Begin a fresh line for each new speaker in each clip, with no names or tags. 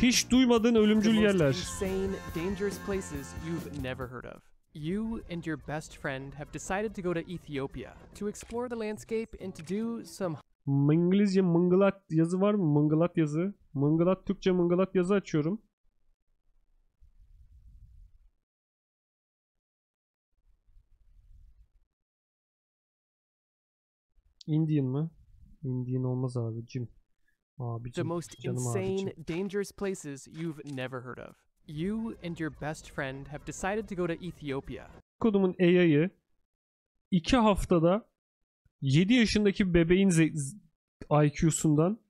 Hiç duymadığın ölümcül yerler.
Insane, dangerous places you've never heard of. You and your best friend have decided to go to Ethiopia to explore the landscape and to do some...
İngilizce mıngılat yazı var mı? Mıngılat yazı. Mıngılat, Türkçe mıngılat yazı açıyorum. Indian mı? Indian olmaz abicim.
The most insane, dangerous places you've never heard of. You and your best friend have decided to go to Ethiopia.
Kodumun AI'yı 2 haftada 7 yaşındaki bebeğin IQ'sundan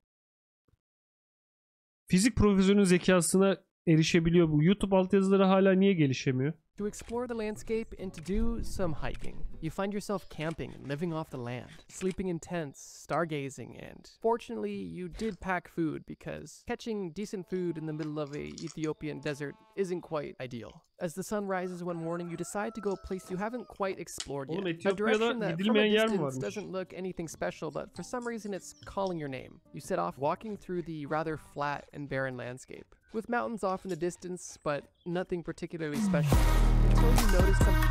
fizik profesörünün zekasına erişebiliyor bu. YouTube altyazıları hala niye gelişemiyor?
To explore the landscape and to do some hiking. You find yourself camping and living off the land, sleeping in tents, stargazing, and fortunately you did pack food because catching decent food in the middle of a Ethiopian desert isn't quite ideal. As the sun rises one morning, you decide to go a place you haven't quite explored yet. A direction that from a distance doesn't look anything special, but for some reason it's calling your name. You set off walking through the rather flat and barren landscape, with mountains off in the distance, but nothing particularly special. Until you notice something.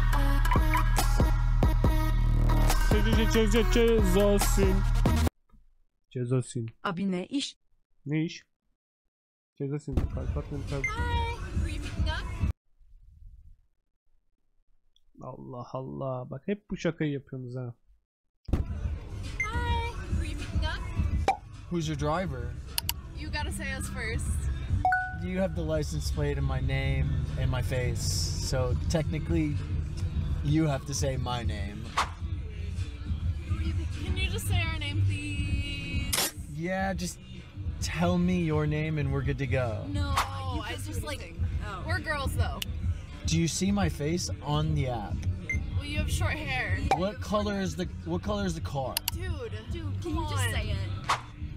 Cezasın.
Abi ne iş?
Ne iş? Cezasın. Allah Allah. Bak hep bu şakayı yapıyorsunuz ha.
Hi, were you picking up?
Who's your driver?
You gotta say us first.
You have the license plate in my name and my face, so technically you have to say my name.
Can you just say our name, please?
Yeah, just tell me your name and we're good to go.
No, I just like, we're girls though.
Do you see my face on the app?
Well, you have short hair.
What color is the car?
Dude, can you just say it?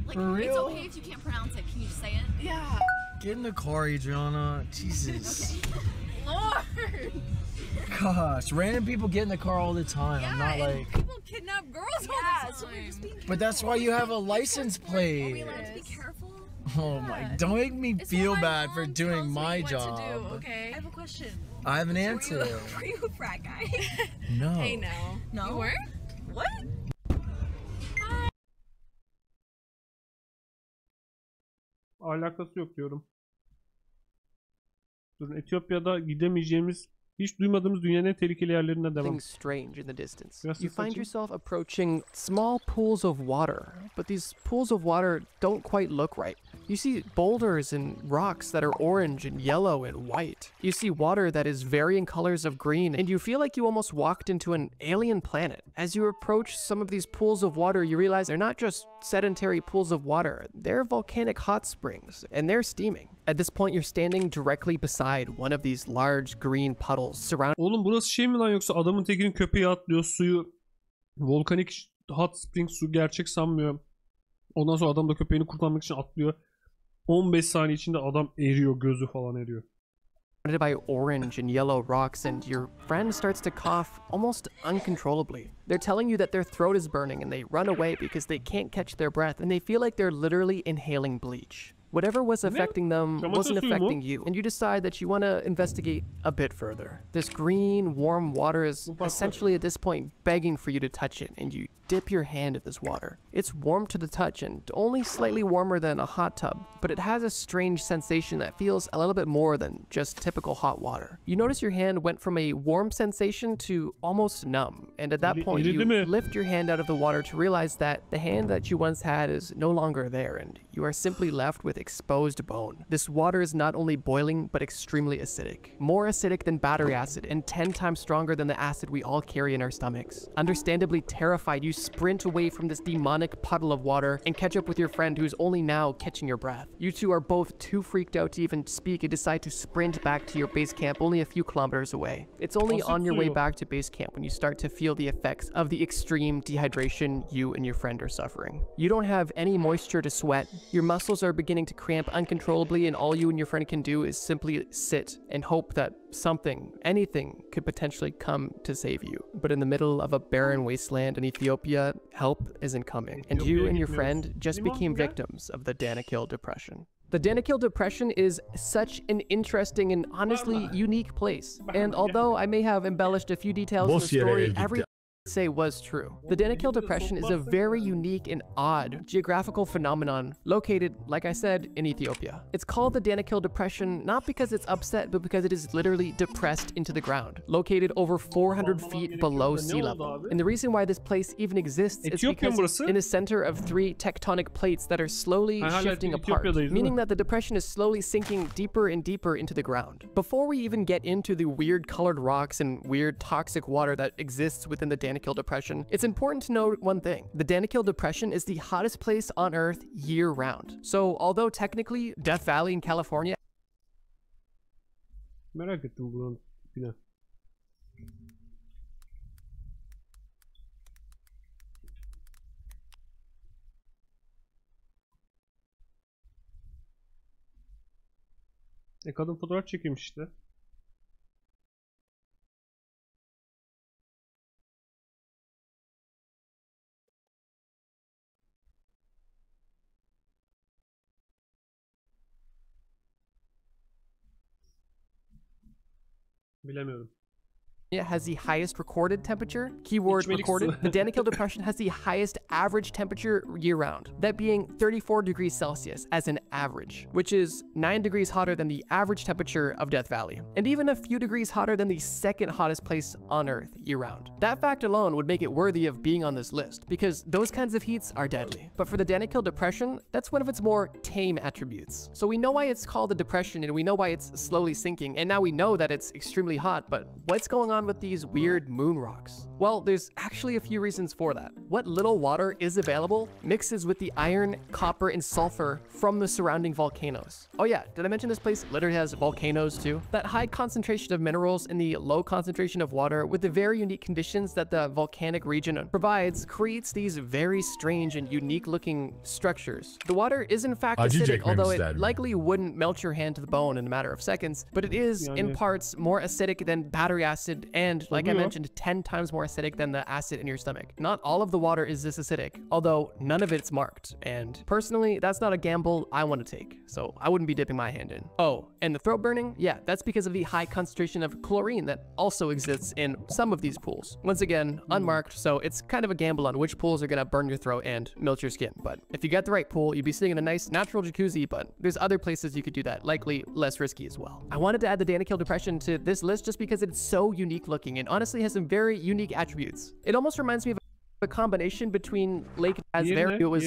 Like,
For real?
it's okay if you can't pronounce it. Can you just say it? Yeah.
Get in the car, Adriana. Jesus.
Lord.
Gosh, random people get in the car all the time.
Yeah,
I'm not
and
like.
people kidnap girls all the time. So we're just being
But that's why you have a license
Are we
play.
allowed to be careful?
Oh my! Don't make me feel bad for doing my
what
job.
To do, okay. I have a question.
I have an answer.
Were you a frat guy?
No.
Hey, no. No. You weren't? What?
Alakası yok diyorum. Durun, Etiyopya'da gidemeyeceğimiz, hiç duymadığımız dünyanın en tehlikeli yerlerinden devam.
Something strange in the distance. You find yourself approaching small pools of water, but these pools of water don't quite look right. You see boulders and rocks that are orange and yellow and white. You see water that is varying colors of green, and you feel like you almost walked into an alien planet. As you approach some of these pools of water, you realize they're not just sedentary pools of water, they're volcanic hot springs, and they're steaming. At this point, you're standing directly beside one of these large green puddles surrounded.
Oğlum burası şey mi lan, yoksa adamın tekinin köpeği atlıyor suyu, volkanik hot spring su, gerçek sanmıyor. Ondan sonra adam da köpeğini kurtarmak için atlıyor. 15 saniye içinde adam eriyor, gözü falan eriyor.
By orange and yellow rocks, and your friend starts to cough almost uncontrollably. They're telling you that their throat is burning and they run away because they can't catch their breath and they feel like they're literally inhaling bleach. Whatever was affecting them wasn't affecting you, and you decide that you want to investigate a bit further. This green, warm water is essentially at this point begging for you to touch it, and you dip your hand in this water. It's warm to the touch and only slightly warmer than a hot tub, but it has a strange sensation that feels a little bit more than just typical hot water. You notice your hand went from a warm sensation to almost numb, and at that point you lift your hand out of the water to realize that the hand that you once had is no longer there, and you are simply left with exposed bone. This water is not only boiling, but extremely acidic. More acidic than battery acid, and 10 times stronger than the acid we all carry in our stomachs. Understandably terrified, you sprint away from this demonic puddle of water and catch up with your friend who's only now catching your breath. You two are both too freaked out to even speak and decide to sprint back to your base camp only a few kilometers away. It's only on your way back to base camp when you start to feel the effects of the extreme dehydration you and your friend are suffering. You don't have any moisture to sweat, your muscles are beginning to cramp uncontrollably, and all you and your friend can do is simply sit and hope that something, anything, could potentially come to save you. But in the middle of a barren wasteland in Ethiopia, help isn't coming, and you and your friend just became victims of the Danakil depression. The Danakil Depression is such an interesting and honestly unique place. And although I may have embellished a few details in the story, everything I say was true. The Danakil Depression is a very unique and odd geographical phenomenon located, like I said, in Ethiopia. It's called the Danakil Depression not because it's upset, but because it is literally depressed into the ground, located over 400 feet below sea level. And the reason why this place even exists is because it's in the center of 3 tectonic plates that are slowly shifting apart, meaning that the depression is slowly sinking deeper and deeper into the ground. Before we even get into the weird colored rocks and weird toxic water that exists within the Danakil Depression, it's important to note one thing. The Danakil Depression is the hottest place on Earth year-round. So, although technically Death Valley in California
Merak ettim buranın tipine. Kadın fotoğraf çekilmiş işte. Bilemiyorum.
has the highest recorded temperature, keyword recorded. The Danakil Depression has the highest average temperature year-round, that being 34 degrees Celsius as an average, which is 9 degrees hotter than the average temperature of Death Valley, and even a few degrees hotter than the second hottest place on Earth year-round. That fact alone would make it worthy of being on this list, because those kinds of heats are deadly. But for the Danakil Depression, that's one of its more tame attributes. So we know why it's called a depression, and we know why it's slowly sinking, and now we know that it's extremely hot, but what's going on with these weird moon rocks? Well, there's actually a few reasons for that. What little water is available mixes with the iron, copper, and sulfur from the surrounding volcanoes. Oh yeah, did I mention this place literally has volcanoes too? That high concentration of minerals and the low concentration of water with the very unique conditions that the volcanic region provides creates these very strange and unique looking structures. The water is in fact acidic, although it likely wouldn't melt your hand to the bone in a matter of seconds, but it is in parts more acidic than battery acid and, like I mentioned, 10 times more acidic than the acid in your stomach. Not all of the water is this acidic, although none of it's marked, and personally, that's not a gamble I want to take, so I wouldn't be dipping my hand in. Oh, and the throat burning? Yeah, that's because of the high concentration of chlorine that also exists in some of these pools. Once again, unmarked, so it's kind of a gamble on which pools are gonna burn your throat and melt your skin, but if you get the right pool, you'd be sitting in a nice natural jacuzzi, but there's other places you could do that, likely less risky as well. I wanted to add the Danakil Depression to this list just because it's so unique looking and honestly has some very unique attributes. It almost reminds me of a combination between Lake Asverio, it was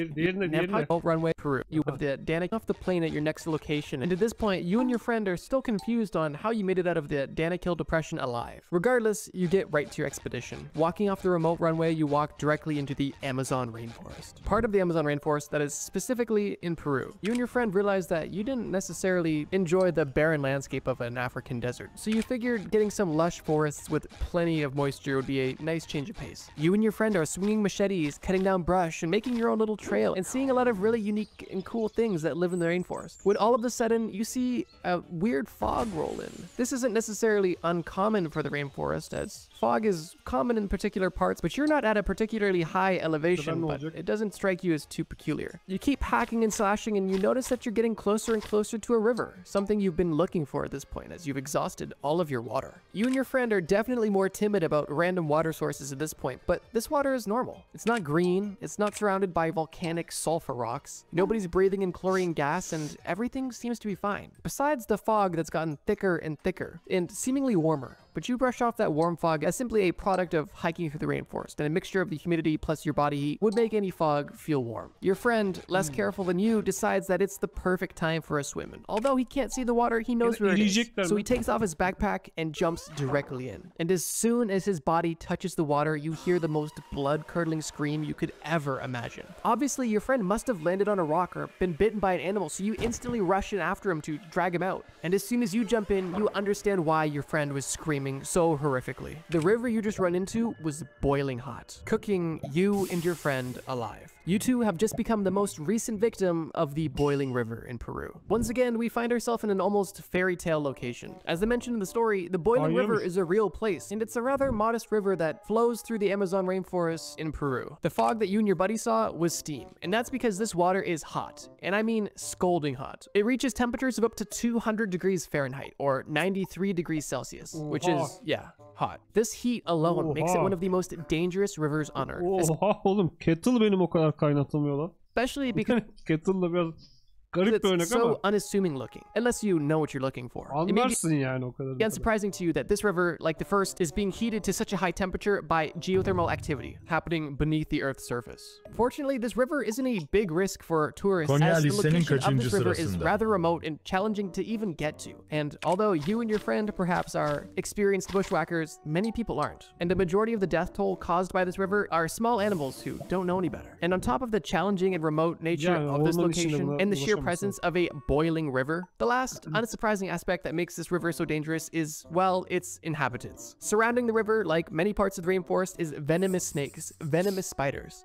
runway Peru. You have the Danakil off the plane at your next location, and at this point, you and your friend are still confused on how you made it out of the Danakil Depression alive. Regardless, you get right to your expedition. Walking off the remote runway, you walk directly into the Amazon rainforest. Part of the Amazon rainforest that is specifically in Peru. You and your friend realized that you didn't necessarily enjoy the barren landscape of an African desert, so you figured getting some lush forests with plenty of moisture would be a nice change of pace. You and your friend are swinging machetes, cutting down brush, and making your own little trail, and seeing a lot of really unique and cool things that live in the rainforest. When all of a sudden, you see a weird fog roll in. This isn't necessarily uncommon for the rainforest, as fog is common in particular parts, but you're not at a particularly high elevation, but it doesn't strike you as too peculiar. You keep hacking and slashing, and you notice that you're getting closer and closer to a river, something you've been looking for at this point, as you've exhausted all of your water. You and your friend are definitely more timid about random water sources at this point, but this water is normal. It's not green, it's not surrounded by volcanic sulfur rocks, nobody's breathing in chlorine gas, and everything seems to be fine. Besides the fog that's gotten thicker and thicker, and seemingly warmer. But you brush off that warm fog as simply a product of hiking through the rainforest, and a mixture of the humidity plus your body heat would make any fog feel warm. Your friend, less careful than you, decides that it's the perfect time for a swim, and although he can't see the water, he knows where it is. So he takes off his backpack and jumps directly in. And as soon as his body touches the water, you hear the most blood-curdling scream you could ever imagine. Obviously, your friend must have landed on a rock or been bitten by an animal, so you instantly rush in after him to drag him out. And as soon as you jump in, you understand why your friend was screaming so horrifically. The river you just run into was boiling hot, cooking you and your friend alive. You two have just become the most recent victim of the boiling river in Peru. Once again, we find ourselves in an almost fairy tale location. As I mentioned in the story, the boiling river is a real place, and it's a rather modest river that flows through the Amazon rainforest in Peru. The fog that you and your buddy saw was steam, and that's because this water is hot, and I mean scalding hot. It reaches temperatures of up to 200 degrees Fahrenheit, or 93 degrees Celsius, which is, yeah, hot. This heat alone makes it one of the most dangerous rivers on Earth.
Oha oğlum, kettle benim o kadar kaynatılmıyor lan.
Especially because
Kettle'la biraz garip bir örnek ama.
So unassuming looking, unless you know what you're looking for.
Anlarsın yani o kadar.
It's unsurprising to you that this river, like the first, is being heated to such a high temperature by geothermal activity happening beneath the Earth's surface. Fortunately, this river isn't a big risk for tourists, as the location of this river is rather remote and challenging to even get to. And although you and your friend perhaps are experienced bushwhackers, many people aren't. And the majority of the death toll caused by this river are small animals who don't know any better. And on top of the challenging and remote nature of this location and the sheer presence of a boiling river, the last unsurprising aspect that makes this river so dangerous is, well, its inhabitants. Surrounding the river, like many parts of the rainforest, is venomous snakes, venomous spiders.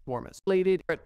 Warmest.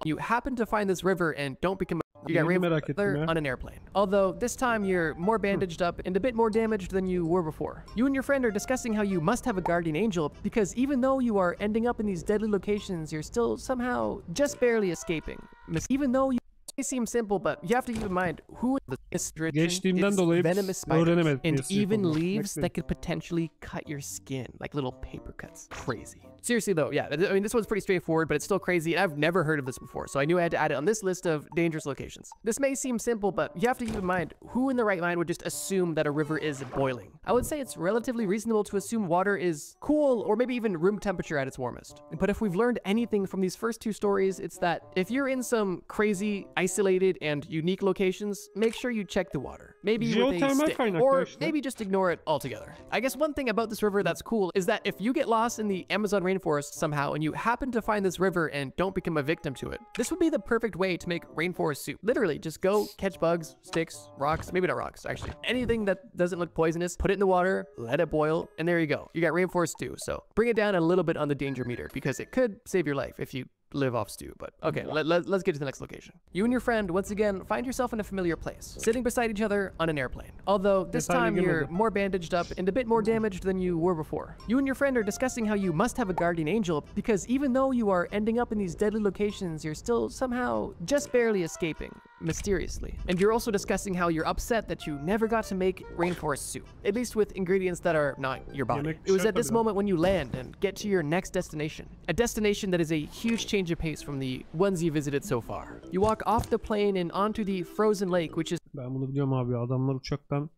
You happen to find this river and don't become you got rainforest on an airplane. Although this time you're more bandaged up and a bit more damaged than you were before. You and your friend are discussing how you must have a guardian angel because even though you are ending up in these deadly locations, you're still somehow just barely escaping. Even though you may seem simple, but you have to keep in mind who is venomous spiders and even leaves that could potentially cut your skin, like little paper cuts. Crazy. Seriously though, yeah, I mean, this one's pretty straightforward, but it's still crazy. I've never heard of this before, so I knew I had to add it on this list of dangerous locations. This may seem simple, but you have to keep in mind who in the right mind would just assume that a river is boiling. I would say it's relatively reasonable to assume water is cool or maybe even room temperature at its warmest. But if we've learned anything from these first two stories, it's that if you're in some crazy, isolated, and unique locations, make sure you check the water. Maybe with a stick, or maybe just ignore it altogether. I guess one thing about this river that's cool is that if you get lost in the Amazon rainforest somehow and you happen to find this river and don't become a victim to it, this would be the perfect way to make rainforest soup. Literally, just go catch bugs, sticks, rocks, maybe not rocks, actually. Anything that doesn't look poisonous, put it in the water, let it boil, and there you go. You got rainforest stew. So bring it down a little bit on the danger meter because it could save your life if you live off stew. But okay, let's get to the next location. You and your friend once again find yourself in a familiar place, sitting beside each other on an airplane. Although this time you're more bandaged up and a bit more damaged than you were before. You and your friend are discussing how you must have a guardian angel because even though you are ending up in these deadly locations, you're still somehow just barely escaping, mysteriously. And you're also discussing how you're upset that you never got to make rainforest soup, at least with ingredients that are not your body. It was at this moment when you land and get to your next destination, a destination that is a huge change of pace from the ones you visited so far. You walk off the plane and onto the frozen lake, which is
Ben bunu biliyorum abi. Adamlar uçaktan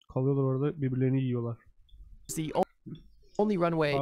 kalıyorlar orada, birbirlerini yiyorlar.
the only runway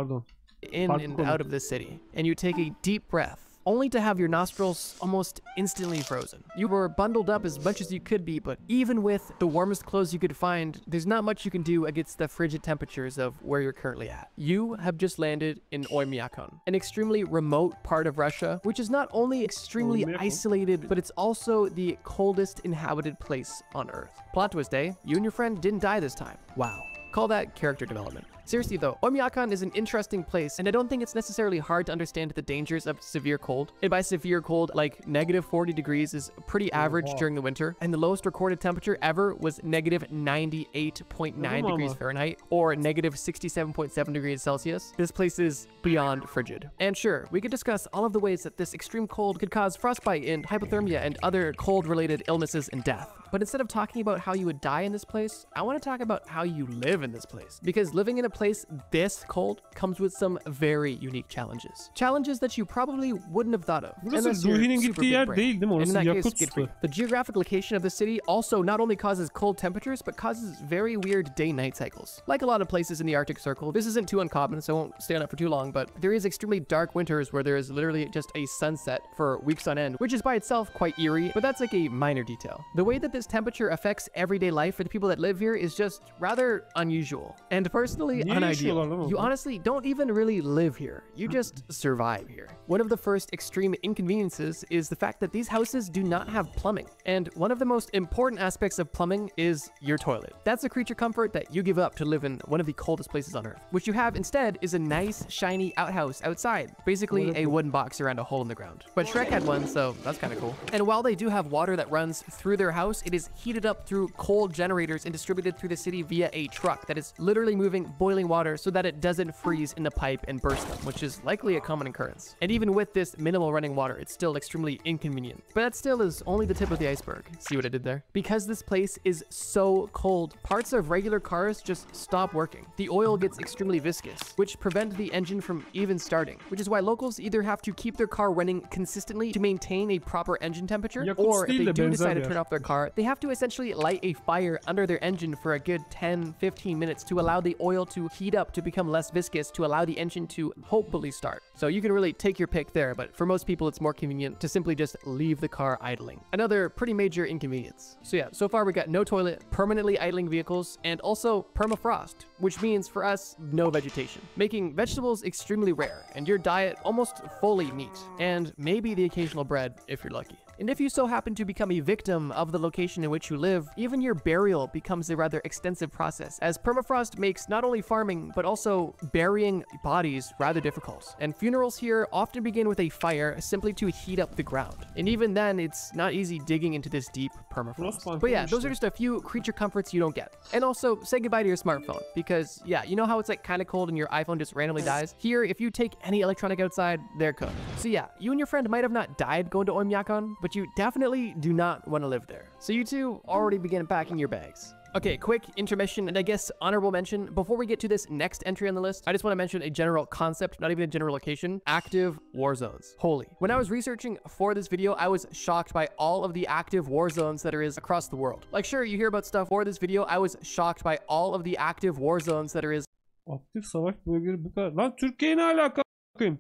in and out of this city. And you take a deep breath, only to have your nostrils almost instantly frozen. You were bundled up as much as you could be, but even with the warmest clothes you could find, there's not much you can do against the frigid temperatures of where you're currently at. You have just landed in Oymyakon, an extremely remote part of Russia, which is not only extremely isolated, but it's also the coldest inhabited place on Earth. Plot twist, eh? You and your friend didn't die this time. Wow. Call that character development. Seriously though, Oymyakon is an interesting place, and I don't think it's necessarily hard to understand the dangers of severe cold. And by severe cold, like -40 degrees is pretty average during the winter, and the lowest recorded temperature ever was -98.9 degrees Fahrenheit, or -67.7 degrees Celsius. This place is beyond frigid. And sure, we could discuss all of the ways that this extreme cold could cause frostbite and hypothermia and other cold-related illnesses and death. But instead of talking about how you would die in this place, I want to talk about how you live in this place. Because living in a place this cold comes with some very unique challenges. Challenges that you probably wouldn't have thought of.
Burası Ruhi'nin gittiği yer değil mi? Orası yakut su.
The geographic location of the city also not only causes cold temperatures, but causes very weird day-night cycles. Like a lot of places in the Arctic Circle, this isn't too uncommon, so I won't stay on it for too long, but there is extremely dark winters where there is literally just a sunset for weeks on end, which is by itself quite eerie, but that's like a minor detail. The way that this this temperature affects everyday life for the people that live here is just rather unusual and personally
Niye yaşıyorlar lan
unideal.
orada?
You honestly don't even really live here. You just survive here. One of the first extreme inconveniences is the fact that these houses do not have plumbing. And one of the most important aspects of plumbing is your toilet. That's a creature comfort that you give up to live in one of the coldest places on earth. What you have instead is a nice, shiny outhouse outside. Basically a wooden box around a hole in the ground. But Shrek had one, so that's kind of cool. And while they do have water that runs through their house, it is heated up through coal generators and distributed through the city via a truck that is literally moving boiling water so that it doesn't freeze in the pipe and burst them, which is likely a common occurrence. And even with this minimal running water, it's still extremely inconvenient. But that still is only the tip of the iceberg. See what I did there? Because this place is so cold, parts of regular cars just stop working. The oil gets extremely viscous, which prevent the engine from even starting, which is why locals either have to keep their car running consistently to maintain a proper engine temperature, or if they do decide to turn off their car, they have to essentially light a fire under their engine for a good 10-15 minutes to allow the oil to heat up to become less viscous to allow the engine to hopefully start. So you can really take your pick there, but for most people it's more convenient to simply just leave the car idling. Another pretty major inconvenience. So yeah, so far we got no toilet, permanently idling vehicles, and also permafrost, which means for us, no vegetation, making vegetables extremely rare, and your diet almost fully meat, and maybe the occasional bread if you're lucky. And if you so happen to become a victim of the location in which you live, even your burial becomes a rather extensive process, as permafrost makes not only farming, but also burying bodies rather difficult. And funerals here often begin with a fire simply to heat up the ground. And even then, it's not easy digging into this deep permafrost. But yeah, those are just a few creature comforts you don't get. And also, say goodbye to your smartphone, because yeah, you know how it's like kind of cold and your iPhone just randomly dies? Here, if you take any electronic outside, they're cooked. So yeah, you and your friend might have not died going to Oymyakon, but you definitely do not want to live there. So you two already begin packing your bags. Okay, quick intermission and I guess honorable mention. Before we get to this next entry on the list, I just want to mention a general concept, not even a general location: active war zones. Holy. When I was researching for this video, I was shocked by all of the active war zones that there is across the world. Like sure, you hear about stuff for this video, I was shocked by all of the active war zones that there is.
Aktif savaş bölgeleri bu kadar. Lan Türkiye ne alaka? Bakayım.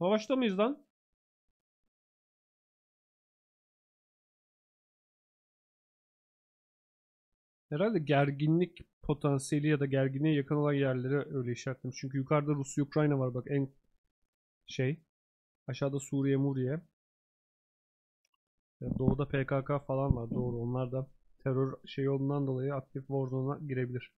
Savaşta mıyız lan? Herhalde gerginlik potansiyeli ya da gerginliğe yakın olan yerlere öyle işaretlemiş. Çünkü yukarıda Rusya, Ukrayna var bak en şey. Aşağıda Suriye, Muriye. Doğuda PKK falan var. Doğru. Onlar da terör şey olduğundan dolayı aktif war zone'a girebilir.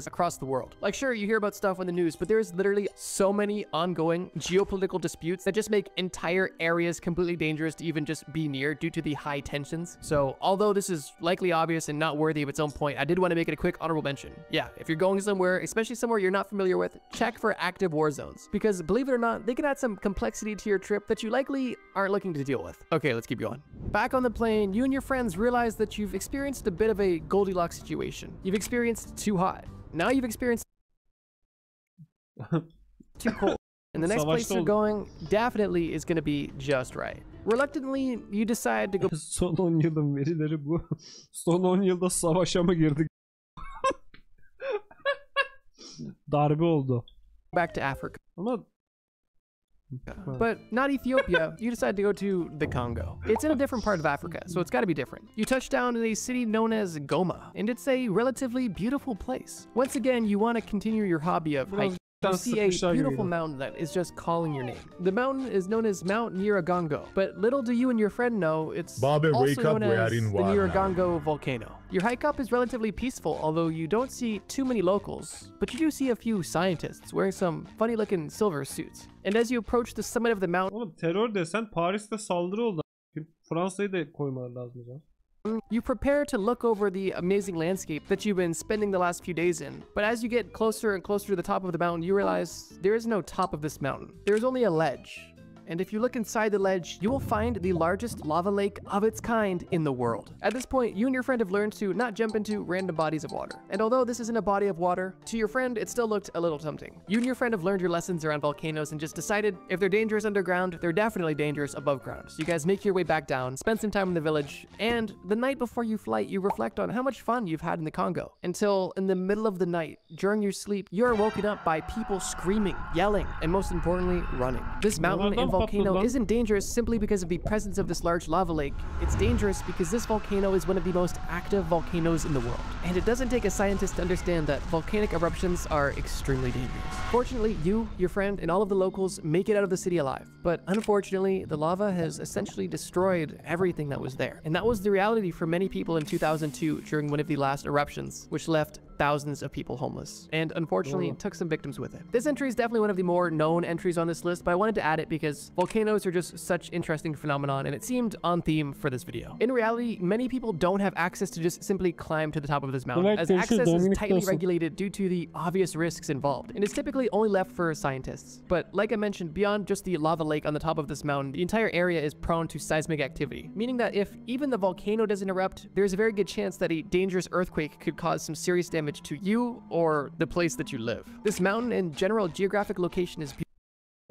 Across the world. Like sure, you hear about stuff on the news, but there's literally so many ongoing geopolitical disputes that just make entire areas completely dangerous to even just be near due to the high tensions. So although this is likely obvious and not worthy of its own point, I did want to make it a quick honorable mention. Yeah, if you're going somewhere, especially somewhere you're not familiar with, check for active war zones, because believe it or not, they can add some complexity to your trip that you likely aren't looking to deal with. Okay, let's keep going. Back on the plane, you and your friends realize that you've experienced a bit of a Goldilocks situation. You've experienced too hot. Now you've experienced too cold. And the next place you're going definitely is going to be just right. Reluctantly, you decide to go.
Son 10 yılın verileri bu. Son 10 yılda savaşa mı girdik? Darbe oldu.
Back to Africa.
Ama
but not Ethiopia. You decide to go to the Congo. It's in a different part of Africa, so it's got to be different. You touch down in a city known as Goma, and it's a relatively beautiful place. Once again, you want to continue your hobby of hiking. You see a beautiful mountain that is just calling your name. The mountain is known as Mount Nyiragongo, but little do you and your friend know it's also known as the Nyiragongo volcano. Your hike up is relatively peaceful, although you don't see too many locals, but you do see a few scientists wearing some funny looking silver suits. And as you approach the summit of the mountain,
oğlum terör desen Paris'te saldırı oldu. Fransa'yı da koymaları lazım hocam.
You prepare to look over the amazing landscape that you've been spending the last few days in, but as you get closer and closer to the top of the mountain, you realize there is no top of this mountain. There is only a ledge. and if you look inside the ledge, you will find the largest lava lake of its kind in the world. At this point, you and your friend have learned to not jump into random bodies of water. And although this isn't a body of water, to your friend, it still looked a little tempting. You and your friend have learned your lessons around volcanoes and just decided if they're dangerous underground, they're definitely dangerous above ground. So you guys make your way back down, spend some time in the village, and the night before you flight, you reflect on how much fun you've had in the Congo. Until in the middle of the night, during your sleep, you're woken up by people screaming, yelling, and most importantly, running. This mountain and volcano isn't dangerous simply because of the presence of this large lava lake. It's dangerous because this volcano is one of the most active volcanoes in the world. And it doesn't take a scientist to understand that volcanic eruptions are extremely dangerous. Fortunately, you, your friend, and all of the locals make it out of the city alive. But unfortunately, the lava has essentially destroyed everything that was there. And that was the reality for many people in 2002 during one of the last eruptions, which left thousands of people homeless, and unfortunately took some victims with it. This entry is definitely one of the more known entries on this list, but I wanted to add it because volcanoes are just such interesting phenomenon, and it seemed on theme for this video. In reality, many people don't have access to just simply climb to the top of this mountain, as access is tightly regulated due to the obvious risks involved, and it's typically only left for scientists. But like I mentioned, beyond just the lava lake on the top of this mountain, the entire area is prone to seismic activity, meaning that if even the volcano doesn't erupt, there's a very good chance that a dangerous earthquake could cause some serious damage to you or the place that you live. This mountain and general geographic location is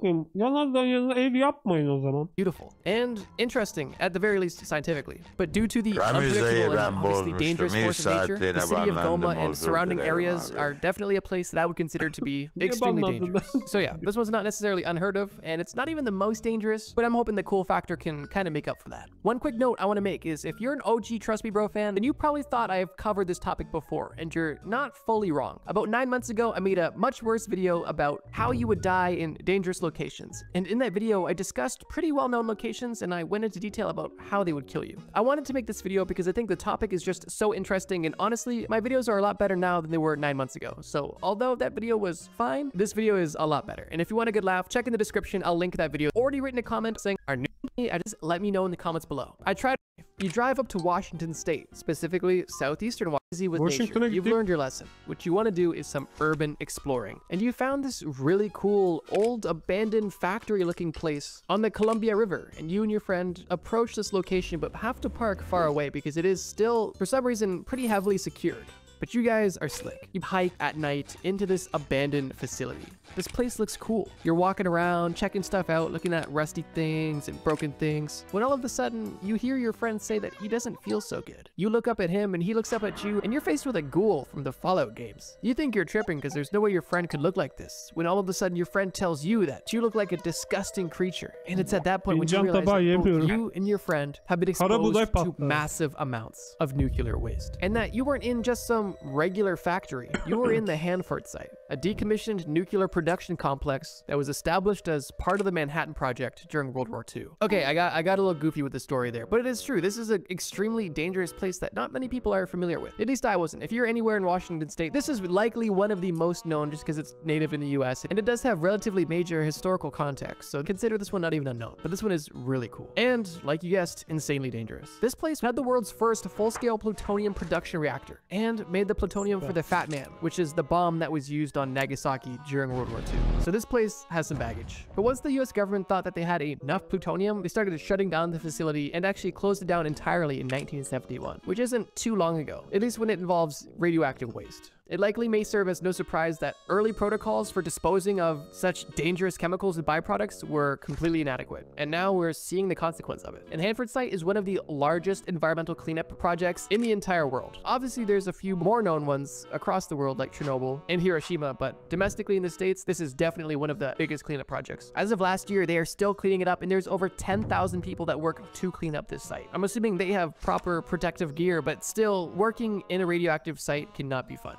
Yalandan yana ev yapmayın o zaman.
beautiful and interesting, at the very least scientifically. But due to the unpredictable and obviously dangerous force of nature, the city of Goma and surrounding areas are definitely a place that I would consider to be extremely dangerous. So yeah, this one's not necessarily unheard of, and it's not even the most dangerous, but I'm hoping the cool factor can kind of make up for that. One quick note I want to make is if you're an OG Trust Me Bro fan, then you probably thought I have covered this topic before, and you're not fully wrong. About 9 months ago, I made a much worse video about how you would die in dangerous locations. And in that video, I discussed pretty well-known locations and I went into detail about how they would kill you. I wanted to make this video because I think the topic is just so interesting, and honestly, my videos are a lot better now than they were 9 months ago. So although that video was fine, this video is a lot better. And if you want a good laugh, check in the description. I'll link that video. Already written a comment saying, are new to me? Just let me know in the comments below. I tried. You drive up to Washington State, specifically southeastern Washington with nature. You've learned your lesson. What you want to do is some urban exploring. And you found this really cool, old, abandoned factory-looking place on the Columbia River. And you and your friend approach this location, but have to park far away because it is still, for some reason, pretty heavily secured. But you guys are slick. You hike at night into this abandoned facility. This place looks cool. You're walking around, checking stuff out, looking at rusty things and broken things, when all of a sudden, you hear your friend say that he doesn't feel so good. You look up at him and he looks up at you, and you're faced with a ghoul from the Fallout games. You think you're tripping because there's no way your friend could look like this, when all of a sudden your friend tells you that you look like a disgusting creature. And it's at that point when you realize that both you and your friend have been exposed to massive amounts of nuclear waste. And that you weren't in just some regular factory. You were in the Hanford site, a decommissioned nuclear production complex that was established as part of the Manhattan Project during World War II. Okay, I got a little goofy with the story there, but it is true. This is an extremely dangerous place that not many people are familiar with. At least I wasn't. If you're anywhere in Washington State, this is likely one of the most known just because it's native in the US, and it does have relatively major historical context, so consider this one not even unknown. But this one is really cool. And, like you guessed, insanely dangerous. This place had the world's first full-scale plutonium production reactor, and made the plutonium for the Fat Man, which is the bomb that was used on Nagasaki during World War II. So this place has some baggage. But once the US government thought that they had enough plutonium, they started shutting down the facility and actually closed it down entirely in 1971, which isn't too long ago, at least when it involves radioactive waste. It likely may serve as no surprise that early protocols for disposing of such dangerous chemicals and byproducts were completely inadequate, and now we're seeing the consequence of it. And Hanford site is one of the largest environmental cleanup projects in the entire world. Obviously, there's a few more known ones across the world like Chernobyl and Hiroshima, but domestically in the States, this is definitely one of the biggest cleanup projects. As of last year, they are still cleaning it up, and there's over 10,000 people that work to clean up this site. I'm assuming they have proper protective gear, but still, working in a radioactive site cannot be fun.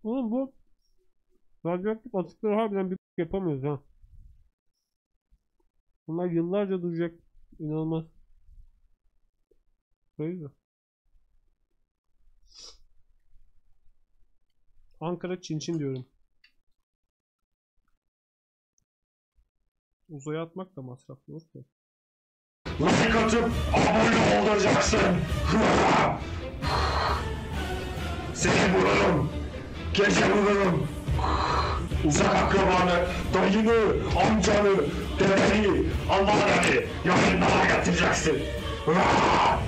Oğlum bu radyoaktif atıkları harbiden bir yapamıyoruz ha. Bunlar yıllarca duracak. İnanılmaz. Böyle. Ankara Çin diyorum. Uzaya atmak da masraflı olur ki.
Like atıp abone olacaksın. Seni bulurum. Gece bulurum. uzak akrabanı, dayını, amcanı, dedeni, anneanneni yayınlara getireceksin. Vaa!